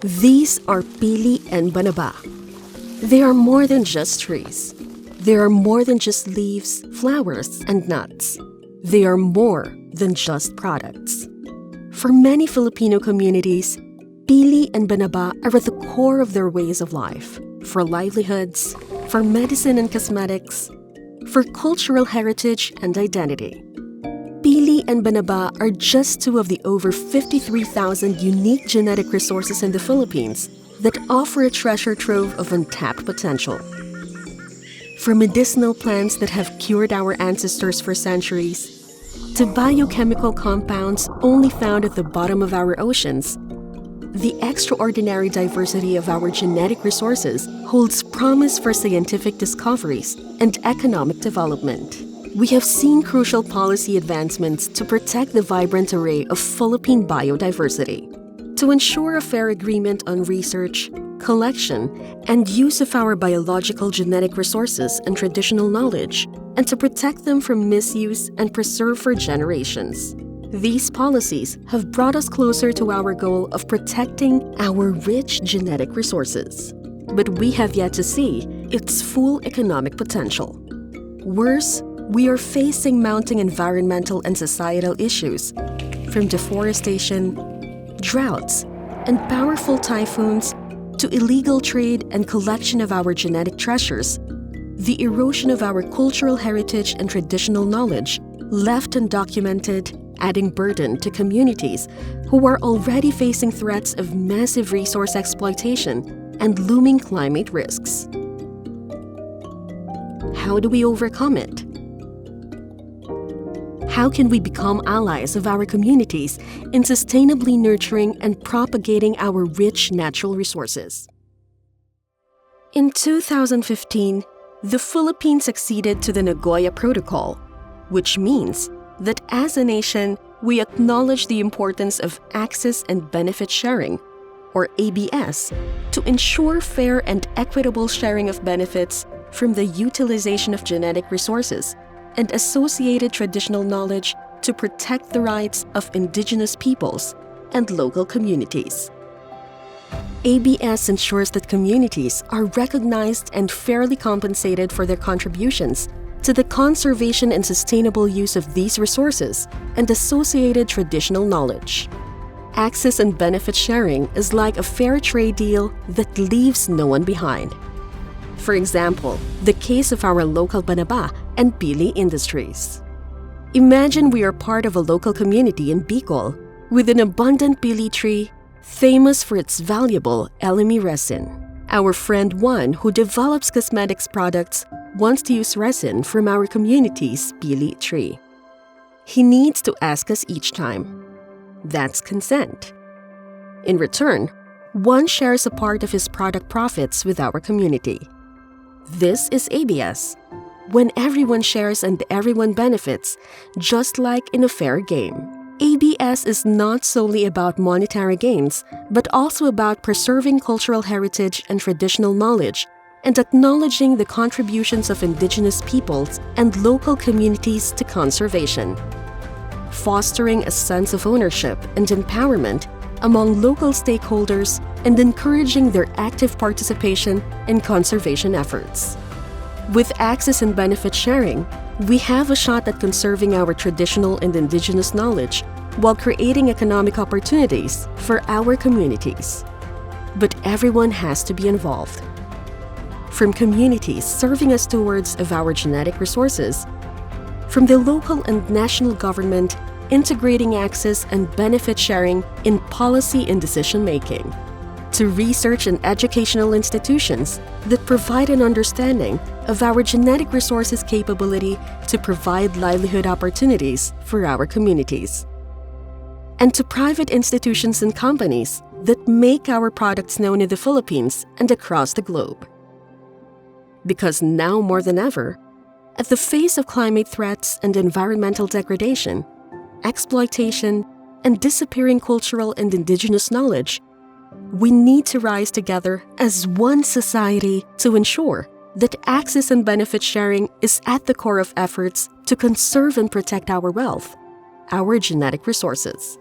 These are pili and banaba. They are more than just trees. They are more than just leaves, flowers, and nuts. They are more than just products. For many Filipino communities, pili and banaba are at the core of their ways of life, for livelihoods, for medicine and cosmetics, for cultural heritage and identity. Pili and banaba are just two of the over 53,000 unique genetic resources in the Philippines that offer a treasure trove of untapped potential. From medicinal plants that have cured our ancestors for centuries, to biochemical compounds only found at the bottom of our oceans, the extraordinary diversity of our genetic resources holds promise for scientific discoveries and economic development. We have seen crucial policy advancements to protect the vibrant array of Philippine biodiversity, to ensure a fair agreement on research, collection, and use of our biological genetic resources and traditional knowledge, and to protect them from misuse and preserve for generations. These policies have brought us closer to our goal of protecting our rich genetic resources. But we have yet to see its full economic potential. Worse, we are facing mounting environmental and societal issues, from deforestation, droughts, and powerful typhoons to illegal trade and collection of our genetic treasures, the erosion of our cultural heritage and traditional knowledge left undocumented, adding burden to communities who are already facing threats of massive resource exploitation and looming climate risks. How do we overcome it? How can we become allies of our communities in sustainably nurturing and propagating our rich natural resources? In 2015, the Philippines acceded to the Nagoya Protocol, which means that as a nation, we acknowledge the importance of access and benefit sharing, or ABS, to ensure fair and equitable sharing of benefits from the utilization of genetic resources and associated traditional knowledge to protect the rights of indigenous peoples and local communities. ABS ensures that communities are recognized and fairly compensated for their contributions to the conservation and sustainable use of these resources and associated traditional knowledge. Access and benefit sharing is like a fair trade deal that leaves no one behind. For example, the case of our local banaba and pili industries. Imagine we are part of a local community in Bicol with an abundant pili tree famous for its valuable elemi resin. Our friend Juan, who develops cosmetics products, wants to use resin from our community's pili tree. He needs to ask us each time. That's consent. In return, Juan shares a part of his product profits with our community. This is ABS, when everyone shares and everyone benefits, just like in a fair game. ABS is not solely about monetary gains, but also about preserving cultural heritage and traditional knowledge and acknowledging the contributions of indigenous peoples and local communities to conservation. Fostering a sense of ownership and empowerment among local stakeholders and encouraging their active participation in conservation efforts. With access and benefit sharing, we have a shot at conserving our traditional and indigenous knowledge while creating economic opportunities for our communities. But everyone has to be involved. From communities serving as stewards of our genetic resources, from the local and national government integrating access and benefit sharing in policy and decision-making, to research and educational institutions that provide an understanding of our genetic resources' capability to provide livelihood opportunities for our communities, and to private institutions and companies that make our products known in the Philippines and across the globe. Because now more than ever, at the face of climate threats and environmental degradation, exploitation, and disappearing cultural and indigenous knowledge, we need to rise together as one society to ensure that access and benefit sharing is at the core of efforts to conserve and protect our wealth, our genetic resources.